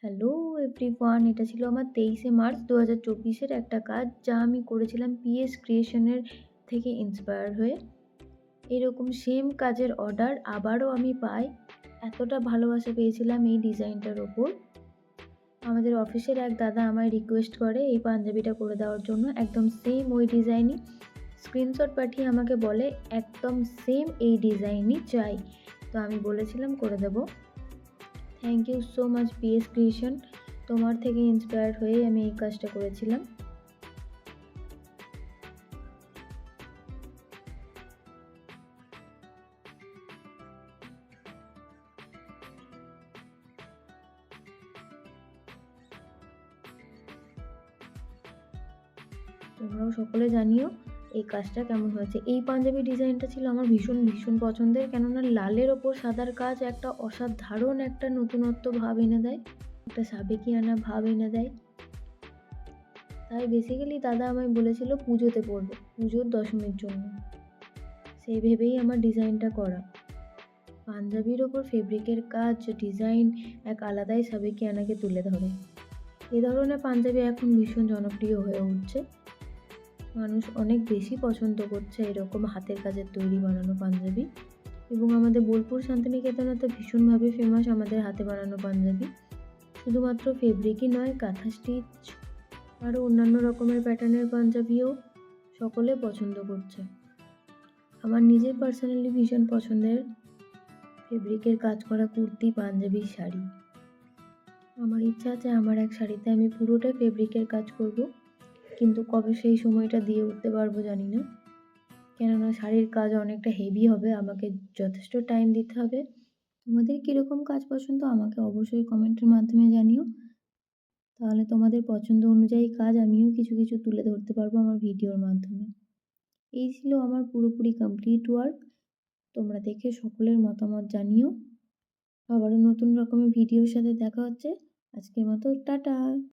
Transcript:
Hello everyone, এটা ছিল আমার 23শে মার্চ 2024-এর একটা কাজ, যা আমি করেছিলাম পিএস ক্রিয়েশনের থেকে ইন্সপায়ার হয়ে। এরকম সেম কাজের অর্ডার আবারও আমি পাই। এতটা ভালোবাসা পেয়েছিলাম এই ডিজাইনটার ওপর। আমাদের অফিসের এক দাদা আমায় রিকোয়েস্ট করে এই পাঞ্জাবিটা করে দেওয়ার জন্য। একদম সেম ওই ডিজাইনই স্ক্রিনশট পাঠিয়ে আমাকে বলে, একদম সেম এই ডিজাইনই চাই। তো আমি বলেছিলাম করে দেবো। Thank you so much PS creation. তোমার থেকে ইন্সপায়ার হয়েই আমি এই কাজটা করেছিলাম। তোমরাও সকলে জানিও এই কাজটা কেমন হয়েছে। এই পাঞ্জাবি ডিজাইনটা ছিল আমার ভীষণ ভীষণ পছন্দের, কেননা লালের ওপর সাদার কাজ একটা অসাধারণ একটা নতুনত্ব ভাব এনে দেয়, একটা সাবেকিয়ানা ভাব এনে দেয়। তাই বেসিক্যালি দাদা আমায় বলেছিল পুজোতে পরবে, পুজোর দশমীর জন্য। সেই ভেবেই আমার ডিজাইনটা করা। পাঞ্জাবির ওপর ফেব্রিকের কাজ, ডিজাইন এক আলাদাই সাবেকিয়ানাকে তুলে ধরে। এই ধরনের পাঞ্জাবি এখন ভীষণ জনপ্রিয় হয়ে উঠছে। মানুষ অনেক বেশি পছন্দ করছে এরকম হাতের কাজের তৈরি বানানো পাঞ্জাবি। এবং আমাদের বোলপুর শান্তিনিকেতনে তো ভীষণভাবে ফেমাস আমাদের হাতে বানানো পাঞ্জাবি। শুধুমাত্র ফেব্রিকই নয়, কাঁথা স্টিচ আরও অন্যান্য রকমের প্যাটার্নের পাঞ্জাবিও সকলে পছন্দ করছে। আমার নিজের পার্সোনালি ভীষণ পছন্দের ফেব্রিকের কাজ করা কুর্তি, পাঞ্জাবি, শাড়ি। আমার ইচ্ছা আছে আমার এক শাড়িতে আমি পুরোটাই ফেব্রিকের কাজ করব, কিন্তু কবে সেই সময়টা দিয়ে উঠতে পারবো জানি না, কেননা শাড়ির কাজ অনেকটা হেভি হবে, আমাকে যথেষ্ট টাইম দিতে হবে। তোমাদের কীরকম কাজ পছন্দ আমাকে অবশ্যই কমেন্টের মাধ্যমে জানিও, তাহলে তোমাদের পছন্দ অনুযায়ী কাজ আমিও কিছু কিছু তুলে ধরতে পারবো আমার ভিডিওর মাধ্যমে। এই ছিল আমার পুরোপুরি কমপ্লিট ওয়ার্ক। তোমরা দেখে সকলের মতামত জানিও। আবারও নতুন রকমের ভিডিওর সাথে দেখা হচ্ছে। আজকের মতো টাটা।